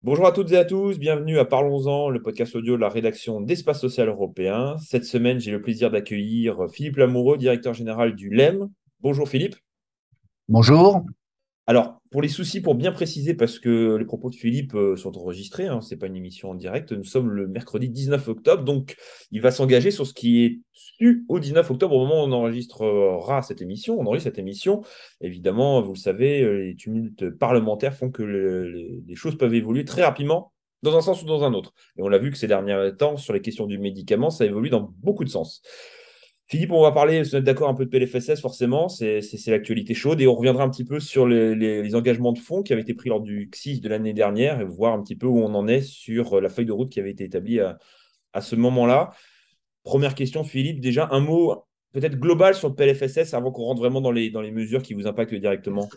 Bonjour à toutes et à tous, bienvenue à Parlons-en, le podcast audio de la rédaction d'Espace Social Européen. Cette semaine, j'ai le plaisir d'accueillir Philippe Lamoureux, directeur général du LEM. Bonjour Philippe. Bonjour. Alors, pour les soucis, pour bien préciser, parce que les propos de Philippe sont enregistrés, ce n'est pas une émission en direct, nous sommes le mercredi 19 octobre, donc il va s'engager sur ce qui est su au 19 octobre, au moment où on enregistrera cette émission. On enregistre cette émission. Évidemment, vous le savez, les tumultes parlementaires font que les choses peuvent évoluer très rapidement dans un sens ou dans un autre. Et on l'a vu que ces derniers temps, sur les questions du médicament, ça évolue dans beaucoup de sens. Philippe, on va parler, se mettre d'accord un peu de PLFSS, forcément, c'est l'actualité chaude, et on reviendra un petit peu sur les engagements de fonds qui avaient été pris lors du CSIS de l'année dernière, et voir un petit peu où on en est sur la feuille de route qui avait été établie à ce moment-là. Première question, Philippe, déjà un mot peut-être global sur le PLFSS avant qu'on rentre vraiment dans les mesures qui vous impactent directement.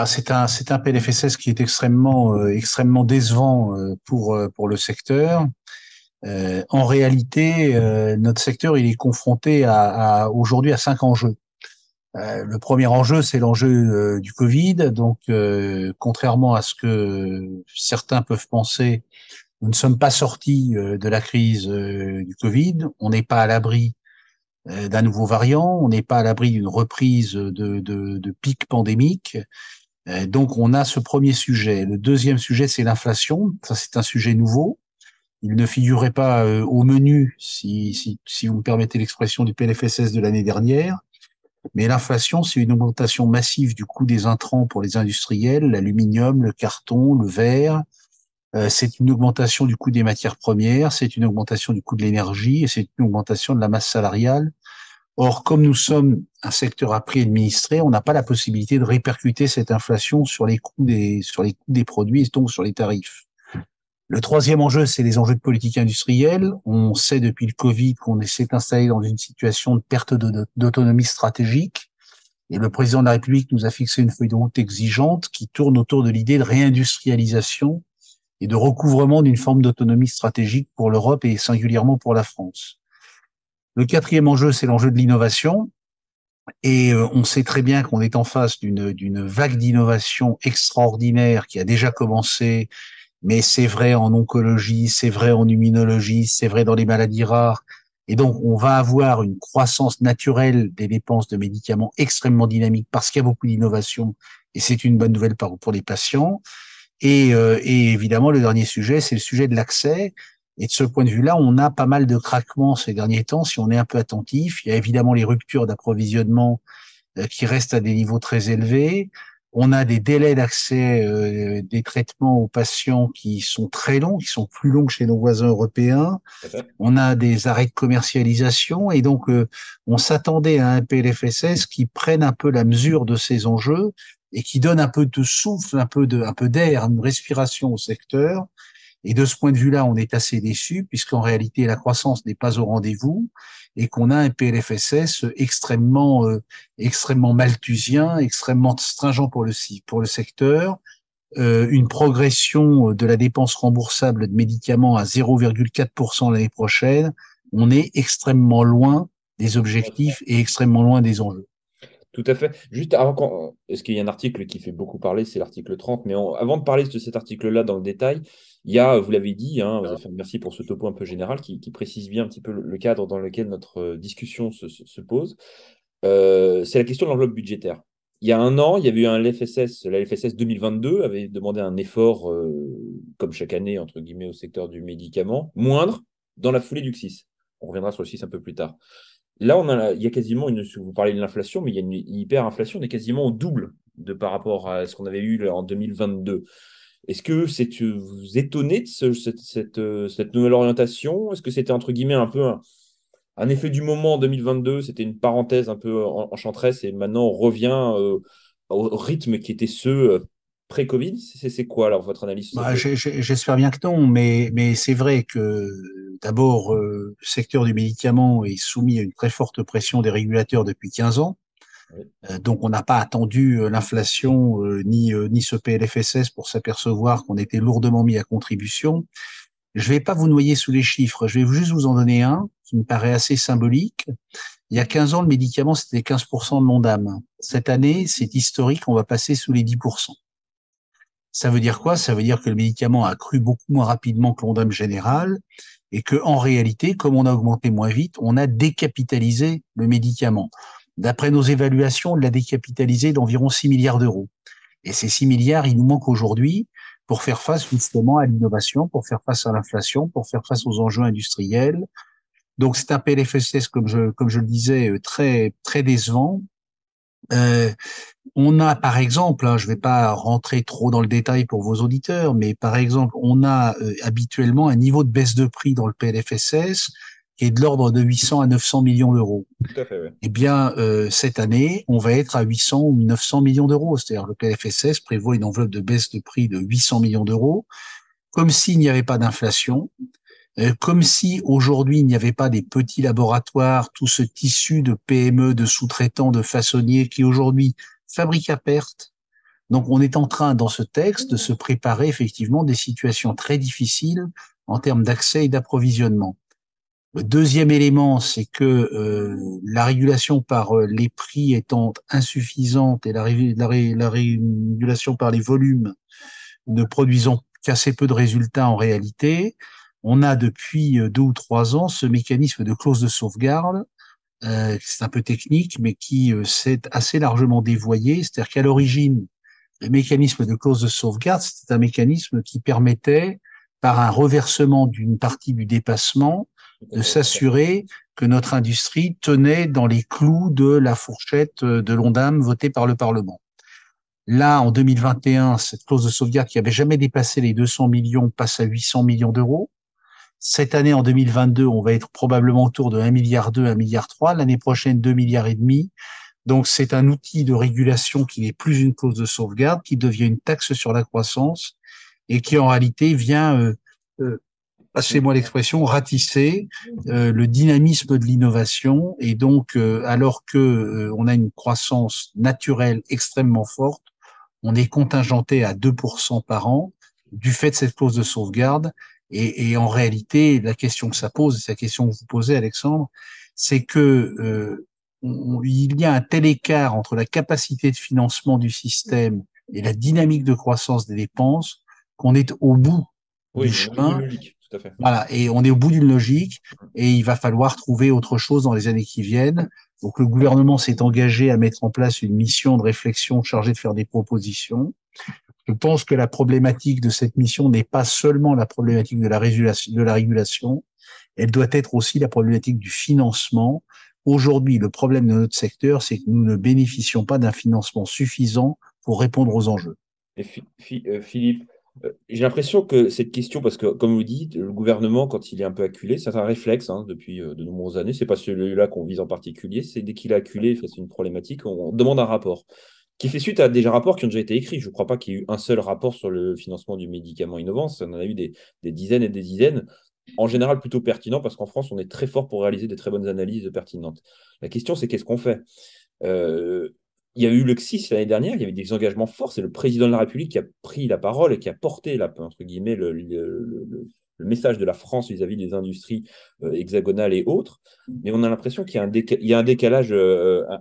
C'est un PLFSS qui est extrêmement décevant pour le secteur. En réalité, notre secteur il est confronté aujourd'hui à 5 enjeux. Le premier enjeu, c'est l'enjeu du Covid. Donc, contrairement à ce que certains peuvent penser, nous ne sommes pas sortis de la crise du Covid. On n'est pas à l'abri d'un nouveau variant. On n'est pas à l'abri d'une reprise de pic pandémique. Donc, on a ce premier sujet. Le deuxième sujet, c'est l'inflation. Ça, c'est un sujet nouveau. Il ne figurait pas au menu, si vous me permettez l'expression, du PLFSS de l'année dernière. Mais l'inflation, c'est une augmentation massive du coût des intrants pour les industriels, l'aluminium, le carton, le verre. C'est une augmentation du coût des matières premières, c'est une augmentation du coût de l'énergie et c'est une augmentation de la masse salariale. Or, comme nous sommes un secteur à prix administré, on n'a pas la possibilité de répercuter cette inflation sur les coûts des produits et donc sur les tarifs. Le troisième enjeu, c'est les enjeux de politique industrielle. On sait depuis le Covid qu'on s'est installé dans une situation de perte d'autonomie stratégique. Et le président de la République nous a fixé une feuille de route exigeante qui tourne autour de l'idée de réindustrialisation et de recouvrement d'une forme d'autonomie stratégique pour l'Europe et singulièrement pour la France. Le quatrième enjeu, c'est l'enjeu de l'innovation. Et on sait très bien qu'on est en face d'une vague d'innovation extraordinaire qui a déjà commencé, mais c'est vrai en oncologie, c'est vrai en immunologie, c'est vrai dans les maladies rares. Et donc, on va avoir une croissance naturelle des dépenses de médicaments extrêmement dynamique parce qu'il y a beaucoup d'innovation et c'est une bonne nouvelle pour les patients. Et évidemment, le dernier sujet, c'est le sujet de l'accès. Et de ce point de vue-là, on a pas mal de craquements ces derniers temps si on est un peu attentif. Il y a évidemment les ruptures d'approvisionnement qui restent à des niveaux très élevés. On a des délais d'accès des traitements aux patients qui sont très longs, qui sont plus longs que chez nos voisins européens. Tout à fait. On a des arrêts de commercialisation et donc on s'attendait à un PLFSS qui prenne un peu la mesure de ces enjeux et qui donne un peu de souffle, un peu d'air, une respiration au secteur. Et de ce point de vue-là, on est assez déçu puisqu'en réalité, la croissance n'est pas au rendez-vous et qu'on a un PLFSS extrêmement malthusien, extrêmement stringent pour le secteur, une progression de la dépense remboursable de médicaments à 0,4% l'année prochaine. On est extrêmement loin des objectifs et extrêmement loin des enjeux. Tout à fait. Juste avant est-ce qu'il y a un article qui fait beaucoup parler, c'est l'article 30, mais avant de parler de cet article-là dans le détail, il y a, vous l'avez dit, vous avez fait, merci pour ce topo un peu général qui précise bien un petit peu le cadre dans lequel notre discussion se pose. C'est la question de l'enveloppe budgétaire. Il y a un an, il y avait eu un LFSS, la LFSS 2022 avait demandé un effort, comme chaque année, entre guillemets, au secteur du médicament, moindre dans la foulée du CSIS. On reviendra sur le CSIS un peu plus tard. Là, il y a quasiment vous parlez de l'inflation, mais il y a une hyper-inflation, on est quasiment au double par rapport à ce qu'on avait eu en 2022. Est-ce que vous étonnez de cette nouvelle orientation? Est-ce que c'était entre guillemets un peu un effet du moment en 2022? C'était une parenthèse un peu enchanteresse et maintenant on revient au rythme qui était ceux pré-Covid? C'est quoi alors votre analyse sur cette... J'espère bien que non, mais c'est vrai que d'abord, le secteur du médicament est soumis à une très forte pression des régulateurs depuis 15 ans. Oui, Donc, on n'a pas attendu l'inflation ni ce PLFSS pour s'apercevoir qu'on était lourdement mis à contribution. Je vais pas vous noyer sous les chiffres, je vais juste vous en donner un qui me paraît assez symbolique. Il y a 15 ans, le médicament, c'était 15% de l'Ondam. Cette année, c'est historique, on va passer sous les 10%. Ça veut dire quoi? Ça veut dire que le médicament a cru beaucoup moins rapidement que l'Ondam général et que, en réalité, comme on a augmenté moins vite, on a décapitalisé le médicament. D'après nos évaluations, on l'a décapitalisé d'environ 6 milliards d'euros. Et ces 6 milliards, il nous manque aujourd'hui pour faire face justement à l'innovation, pour faire face à l'inflation, pour faire face aux enjeux industriels. Donc c'est un PLFSS, comme je le disais, très, très décevant. Euh, on a, par exemple, hein, je ne vais pas rentrer trop dans le détail pour vos auditeurs, mais par exemple, on a habituellement un niveau de baisse de prix dans le PLFSS qui est de l'ordre de 800 à 900 millions d'euros. Tout à fait, oui. Eh bien, cette année, on va être à 800 ou 900 millions d'euros. C'est-à-dire le PLFSS prévoit une enveloppe de baisse de prix de 800 millions d'euros, comme s'il n'y avait pas d'inflation, comme si aujourd'hui il n'y avait pas des petits laboratoires, tout ce tissu de PME, de sous-traitants, de façonniers qui aujourd'hui fabriquent à perte. Donc on est en train, dans ce texte, de se préparer effectivement des situations très difficiles en termes d'accès et d'approvisionnement. Le deuxième élément, c'est que la régulation par les prix étant insuffisante et la régulation par les volumes ne produisant qu'assez peu de résultats en réalité, on a depuis 2 ou 3 ans ce mécanisme de clause de sauvegarde, c'est un peu technique, mais qui s'est assez largement dévoyé. C'est-à-dire qu'à l'origine, le mécanisme de clause de sauvegarde, c'était un mécanisme qui permettait, par un reversement d'une partie du dépassement, Tout à de fait, tout à fait. s'assurer que notre industrie tenait dans les clous de la fourchette de l'Ondam votée par le Parlement. Là, en 2021, cette clause de sauvegarde qui avait jamais dépassé les 200 millions passe à 800 millions d'euros. Cette année, en 2022, on va être probablement autour de 1,2 milliard, 1,3 milliard. L'année prochaine, 2,5 milliards. Donc, c'est un outil de régulation qui n'est plus une clause de sauvegarde, qui devient une taxe sur la croissance et qui, en réalité, vient, passez-moi l'expression, ratisser le dynamisme de l'innovation. Et donc, alors que on a une croissance naturelle extrêmement forte, on est contingenté à 2% par an du fait de cette clause de sauvegarde. Et en réalité, la question que ça pose, c'est la question que vous posez, Alexandre, c'est que il y a un tel écart entre la capacité de financement du système et la dynamique de croissance des dépenses qu'on est au bout du Oui, au bout d'une chemin. logique, tout à fait. Voilà, et on est au bout d'une logique et il va falloir trouver autre chose dans les années qui viennent. Donc le gouvernement s'est engagé à mettre en place une mission de réflexion chargée de faire des propositions. Je pense que la problématique de cette mission n'est pas seulement la problématique de la régulation, elle doit être aussi la problématique du financement. Aujourd'hui, le problème de notre secteur, c'est que nous ne bénéficions pas d'un financement suffisant pour répondre aux enjeux. Et Philippe, j'ai l'impression que cette question, parce que comme vous dites, le gouvernement, quand il est un peu acculé, c'est un réflexe hein, depuis de nombreuses années, c'est pas celui-là qu'on vise en particulier, c'est dès qu'il est acculé face à une problématique, on demande un rapport, qui fait suite à des rapports qui ont déjà été écrits. Je ne crois pas qu'il y ait eu un seul rapport sur le financement du médicament innovant, ça en a eu des dizaines et des dizaines, en général plutôt pertinents, parce qu'en France, on est très fort pour réaliser des très bonnes analyses pertinentes. La question, c'est qu'est-ce qu'on fait? Euh, il y a eu le CSIS l'année dernière, il y avait des engagements forts. C'est le président de la République qui a pris la parole et qui a porté, entre guillemets, le message de la France vis-à-vis des industries hexagonales et autres. Mais on a l'impression qu'il y a il y a un décalage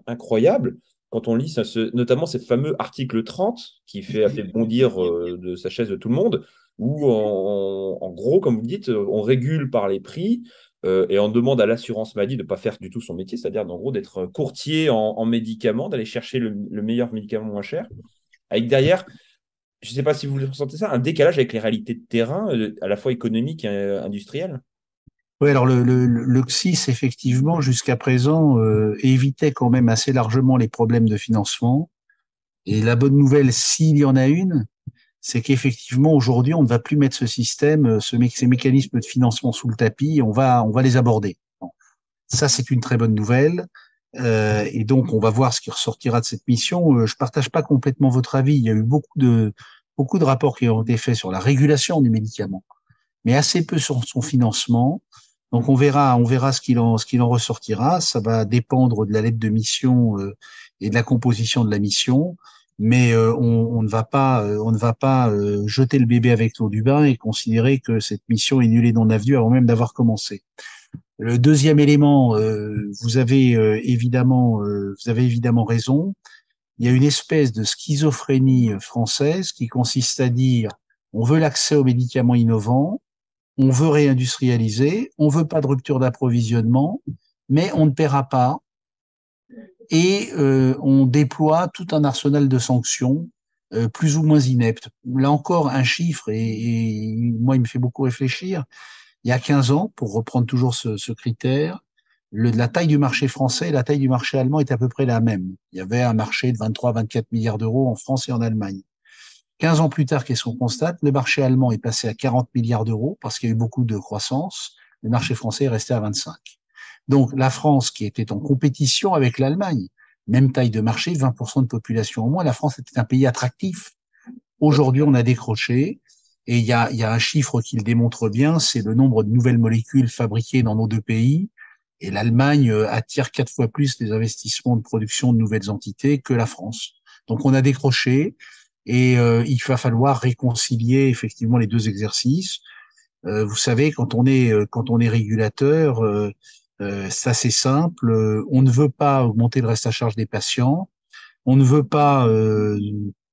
incroyable quand on lit notamment ce fameux article 30 a fait bondir de sa chaise de tout le monde, où en gros, comme vous dites, on régule par les prix et on demande à l'assurance maladie de ne pas faire du tout son métier, c'est-à-dire en gros d'être courtier en médicaments, d'aller chercher le meilleur médicament moins cher, avec derrière, je ne sais pas si vous ressentez ça, un décalage avec les réalités de terrain, à la fois économique et industriel. Oui, alors le CSIS, effectivement, jusqu'à présent, évitait quand même assez largement les problèmes de financement. Et la bonne nouvelle, s'il y en a une, c'est qu'effectivement, aujourd'hui, on ne va plus mettre ce système, ces mécanismes de financement sous le tapis, on va les aborder. Bon. Ça, c'est une très bonne nouvelle. Et donc, on va voir ce qui ressortira de cette mission. Je partage pas complètement votre avis. Il y a eu beaucoup de rapports qui ont été faits sur la régulation du médicament, mais assez peu sur son financement. Donc, on verra ce qu'il en ressortira. Ça va dépendre de la lettre de mission et de la composition de la mission. mais on ne va pas jeter le bébé avec l'eau du bain et considérer que cette mission est nulle et non avenue avant même d'avoir commencé. Le deuxième élément, vous avez évidemment raison. Il y a une espèce de schizophrénie française qui consiste à dire on veut l'accès aux médicaments innovants, on veut réindustrialiser, on veut pas de rupture d'approvisionnement, mais on ne paiera pas et on déploie tout un arsenal de sanctions plus ou moins ineptes. Là encore, un chiffre, et moi, il me fait beaucoup réfléchir. Il y a 15 ans, pour reprendre toujours ce critère, la taille du marché français et la taille du marché allemand est à peu près la même. Il y avait un marché de 23-24 milliards d'euros en France et en Allemagne. 15 ans plus tard, qu'est-ce qu'on constate? Le marché allemand est passé à 40 milliards d'euros parce qu'il y a eu beaucoup de croissance. Le marché français est resté à 25. Donc la France, qui était en compétition avec l'Allemagne, même taille de marché, 20% de population en moins, la France était un pays attractif. Ouais, c'est Aujourd'hui, ça. on a décroché. Et il y a un chiffre qui le démontre bien, c'est le nombre de nouvelles molécules fabriquées dans nos deux pays. Et l'Allemagne attire 4 fois plus les investissements de production de nouvelles entités que la France. Donc on a décroché et il va falloir réconcilier effectivement les deux exercices. Vous savez, quand on est régulateur, c'est assez simple. On ne veut pas augmenter le reste à charge des patients. On ne veut pas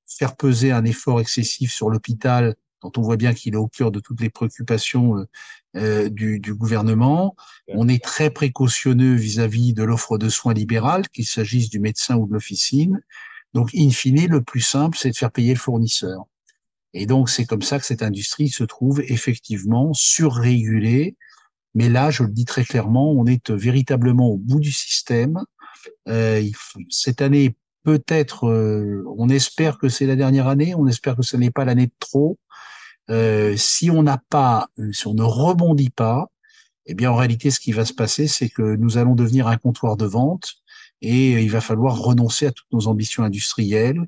faire peser un effort excessif sur l'hôpital, dont on voit bien qu'il est au cœur de toutes les préoccupations du gouvernement. Ouais. On est très précautionneux vis-à-vis de l'offre de soins libérale, qu'il s'agisse du médecin ou de l'officine. Donc, in fine, le plus simple, c'est de faire payer le fournisseur. Et donc, c'est comme ça que cette industrie se trouve effectivement surrégulée. Mais là, je le dis très clairement, on est véritablement au bout du système. Cette année, peut-être, on espère que c'est la dernière année, on espère que ce n'est pas l'année de trop. Si on n'a pas, si on ne rebondit pas, eh bien, en réalité, ce qui va se passer, c'est que nous allons devenir un comptoir de vente et il va falloir renoncer à toutes nos ambitions industrielles.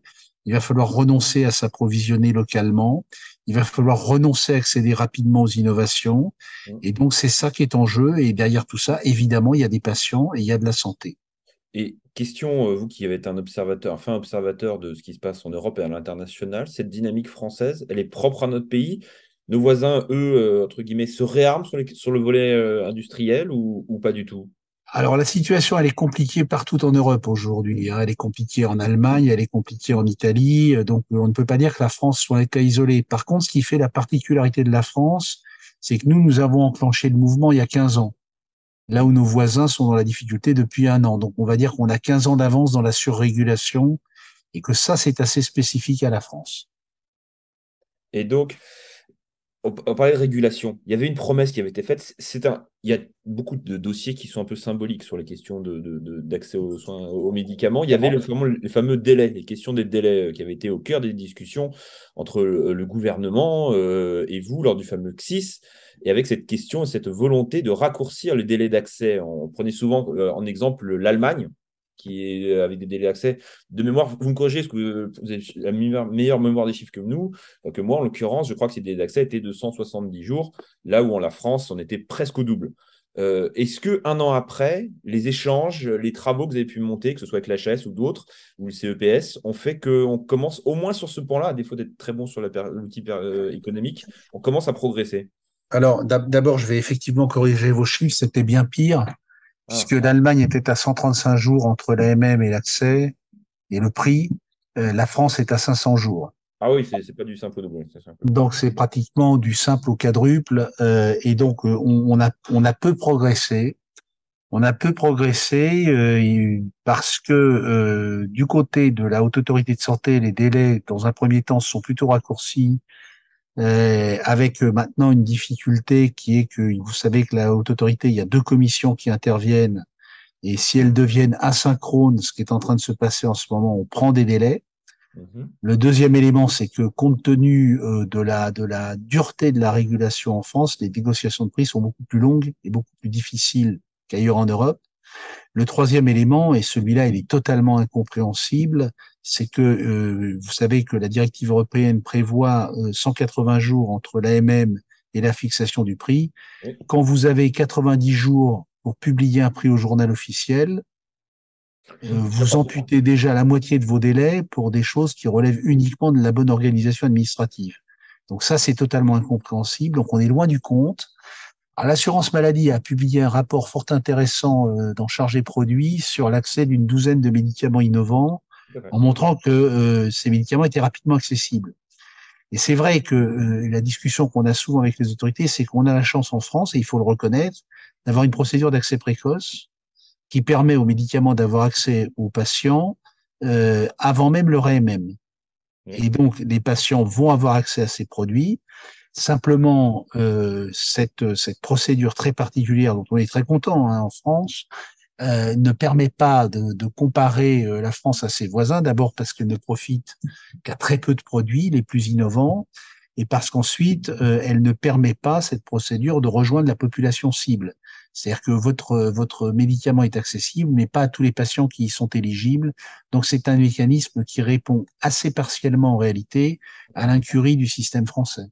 Il va falloir renoncer à s'approvisionner localement. Il va falloir renoncer à accéder rapidement aux innovations. Et donc, c'est ça qui est en jeu. Et derrière tout ça, évidemment, il y a des patients et il y a de la santé. Et question, vous qui avez été un observateur, enfin observateur de ce qui se passe en Europe et à l'international, cette dynamique française, elle est propre à notre pays. Nos voisins, eux, entre guillemets, se réarment sur le volet industriel ou pas du tout? Alors la situation, elle est compliquée partout en Europe aujourd'hui, hein. Elle est compliquée en Allemagne, elle est compliquée en Italie. Donc on ne peut pas dire que la France soit un cas isolé. Par contre, ce qui fait la particularité de la France, c'est que nous avons enclenché le mouvement il y a 15 ans, là où nos voisins sont dans la difficulté depuis un an. Donc on va dire qu'on a 15 ans d'avance dans la surrégulation et que ça, c'est assez spécifique à la France. Et donc, on parlait de régulation. Il y avait une promesse qui avait été faite. Il y a beaucoup de dossiers qui sont un peu symboliques sur les questions d'accès aux soins, aux médicaments. Il y avait le fameux délai, les questions des délais qui avaient été au cœur des discussions entre le gouvernement et vous lors du fameux CSIS. Et avec cette question et cette volonté de raccourcir le délai d'accès. On prenait souvent en exemple l'Allemagne, avec des délais d'accès. De mémoire, vous me corrigez, est-ce que vous avez la meilleure mémoire des chiffres que nous? Que moi, en l'occurrence, je crois que ces délais d'accès étaient de 170 jours, là où en la France, on était presque au double. Est-ce que un an après, les échanges, les travaux que vous avez pu monter, que ce soit avec l'HAS ou d'autres, ou le CEPS, ont fait qu'on commence au moins sur ce point-là, à défaut d'être très bon sur l'outil économique, on commence à progresser? Alors d'abord, je vais effectivement corriger vos chiffres, c'était bien pire, Ah, puisque l'Allemagne était à 135 jours entre l'AMM et l'accès et le prix. La France est à 500 jours. ah oui, c'est pas du simple au double, c'est simple. Donc c'est pratiquement du simple au quadruple et donc on a peu progressé. On a peu progressé parce que du côté de la Haute Autorité de Santé, les délais dans un premier temps sont plutôt raccourcis, avec maintenant une difficulté qui est que vous savez que la Haute Autorité, il y a deux commissions qui interviennent et si elles deviennent asynchrones, ce qui est en train de se passer en ce moment, on prend des délais. Mhm. Le deuxième élément, c'est que compte tenu de la dureté de la régulation en France, les négociations de prix sont beaucoup plus longues et beaucoup plus difficiles qu'ailleurs en Europe. Le troisième élément, et celui-là, il est totalement incompréhensible, c'est que vous savez que la directive européenne prévoit 180 jours entre l'AMM et la fixation du prix. Oui. Quand vous avez 90 jours pour publier un prix au journal officiel, Vous amputez déjà la moitié de vos délais pour des choses qui relèvent uniquement de la bonne organisation administrative. Donc ça, c'est totalement incompréhensible. Donc on est loin du compte. L'assurance maladie a publié un rapport fort intéressant dans Chargé Produits sur l'accès d'une douzaine de médicaments innovants, Tout à fait. en montrant que ces médicaments étaient rapidement accessibles. Et c'est vrai que la discussion qu'on a souvent avec les autorités, c'est qu'on a la chance en France, et il faut le reconnaître, d'avoir une procédure d'accès précoce qui permet aux médicaments d'avoir accès aux patients avant même leur AMM. Oui. Et donc, les patients vont avoir accès à ces produits. Simplement, cette procédure très particulière dont on est très content en France ne permet pas de comparer la France à ses voisins. D'abord parce qu'elle ne profite qu'à très peu de produits, les plus innovants, et parce qu'ensuite, elle ne permet pas, cette procédure, de rejoindre la population cible. C'est-à-dire que votre médicament est accessible, mais pas à tous les patients qui y sont éligibles. Donc, c'est un mécanisme qui répond assez partiellement, en réalité, à l'incurie du système français.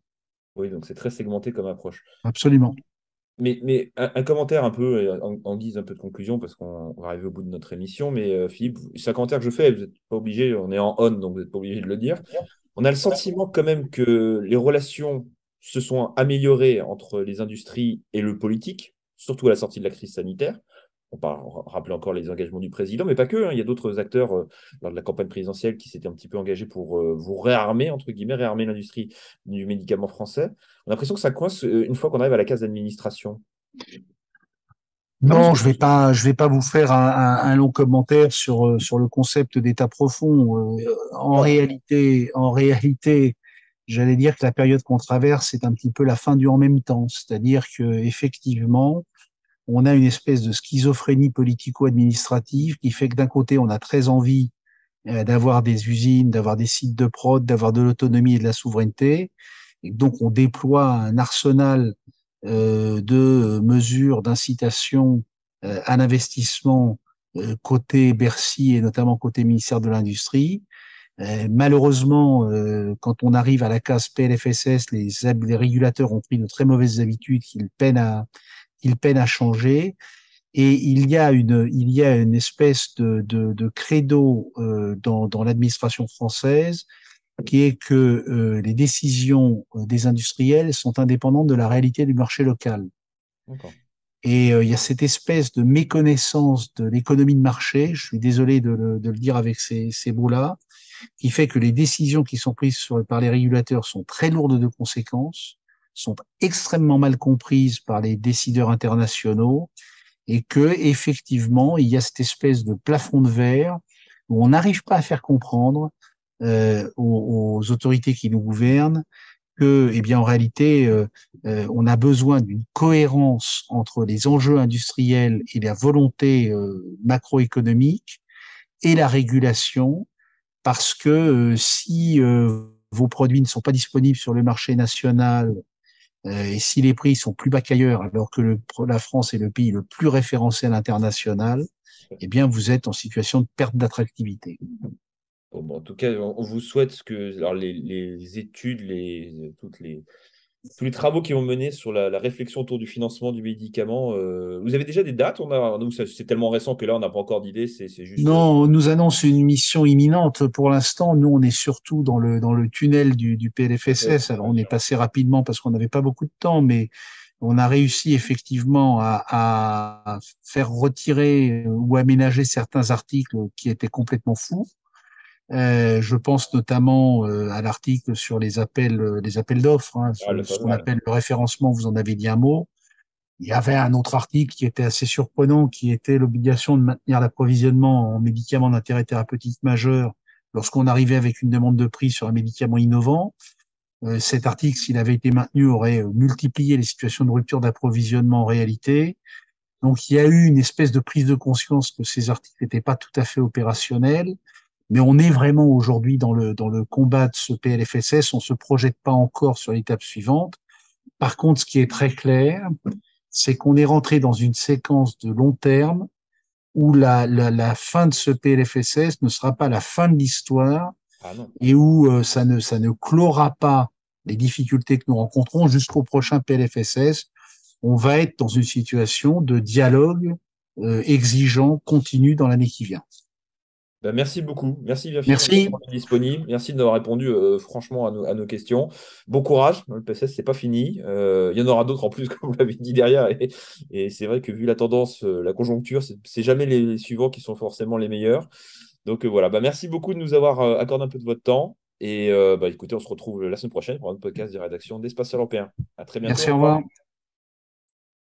Oui, donc c'est très segmenté comme approche. Absolument. Mais un commentaire un peu en guise un peu de conclusion, parce qu'on va arriver au bout de notre émission. Mais Philippe, c'est un commentaire que je fais, vous n'êtes pas obligé, on est en on, donc vous n'êtes pas obligé de le dire. On a le sentiment quand même que les relations se sont améliorées entre les industries et le politique, surtout à la sortie de la crise sanitaire. On rappelle encore les engagements du président, mais pas que, hein. Il y a d'autres acteurs lors de la campagne présidentielle qui s'étaient un petit peu engagés pour vous réarmer, entre guillemets, réarmer l'industrie du médicament français. On a l'impression que ça coince une fois qu'on arrive à la case d'administration. Comment est-ce Non, que je vais pas vous faire un long commentaire sur le concept d'état profond. En réalité, j'allais dire que la période qu'on traverse, c'est un petit peu la fin du en même temps. C'est-à-dire que, effectivement, on a une espèce de schizophrénie politico-administrative qui fait que d'un côté, on a très envie d'avoir des usines, d'avoir des sites de prod, d'avoir de l'autonomie et de la souveraineté. Et donc, on déploie un arsenal de mesures d'incitation à l'investissement côté Bercy et notamment côté ministère de l'Industrie. Malheureusement, quand on arrive à la case PLFSS, les régulateurs ont pris de très mauvaises habitudes qu'ils peinent à changer. Et il y a une espèce de credo dans l'administration française qui est que les décisions des industriels sont indépendantes de la réalité du marché local. D'accord. Et il y a cette espèce de méconnaissance de l'économie de marché, je suis désolé de le dire avec ces mots-là, qui fait que les décisions qui sont prises par les régulateurs sont très lourdes de conséquences, sont extrêmement mal comprises par les décideurs internationaux, et que effectivement, il y a cette espèce de plafond de verre où on n'arrive pas à faire comprendre aux autorités qui nous gouvernent que, eh bien, en réalité, on a besoin d'une cohérence entre les enjeux industriels et la volonté macroéconomique et la régulation, parce que si vos produits ne sont pas disponibles sur le marché national et si les prix sont plus bas qu'ailleurs, alors que la France est le pays le plus référencé à l'international, eh bien, vous êtes en situation de perte d'attractivité. Bon, en tout cas, on vous souhaite que alors les études, tous les travaux qui vont mener sur la réflexion autour du financement du médicament, vous avez déjà des dates? Nous, c'est tellement récent que là, on n'a pas encore d'idée. C'est juste. Non, on nous annonce une mission imminente. Pour l'instant, nous, on est surtout dans le tunnel du PLFSS. Alors, on est passé rapidement parce qu'on n'avait pas beaucoup de temps, mais on a réussi effectivement à faire retirer ou aménager certains articles qui étaient complètement fous. Je pense notamment à l'article sur les appels d'offres, hein, Ah, le ce fameux. qu'on appelle le référencement. Vous en avez dit un mot. Il y avait un autre article qui était assez surprenant, qui était l'obligation de maintenir l'approvisionnement en médicaments d'intérêt thérapeutique majeur lorsqu'on arrivait avec une demande de prix sur un médicament innovant. Cet article, s'il avait été maintenu, aurait multiplié les situations de rupture d'approvisionnement en réalité. Donc, il y a eu une espèce de prise de conscience que ces articles n'étaient pas tout à fait opérationnels. Mais on est vraiment aujourd'hui dans le combat de ce PLFSS. On se projette pas encore sur l'étape suivante. Par contre, ce qui est très clair, c'est qu'on est rentré dans une séquence de long terme où la fin de ce PLFSS ne sera pas la fin de l'histoire Ah non. et où ça ne clora pas les difficultés que nous rencontrons jusqu'au prochain PLFSS. On va être dans une situation de dialogue exigeant, continu dans l'année qui vient. Bah, merci beaucoup. Merci bien Philippe Merci. d'avoir été disponible. Merci d'avoir répondu franchement à nos questions. Bon courage. Le PSS, c'est pas fini. Il y en aura d'autres en plus, comme vous l'avez dit derrière. Et c'est vrai que vu la tendance, la conjoncture, c'est jamais les suivants qui sont forcément les meilleurs. Donc voilà. Bah, merci beaucoup de nous avoir accordé un peu de votre temps. Et bah, écoutez, on se retrouve la semaine prochaine pour un autre podcast de rédaction d'Espace Européen. À très bientôt. Merci, Au au revoir. revoir.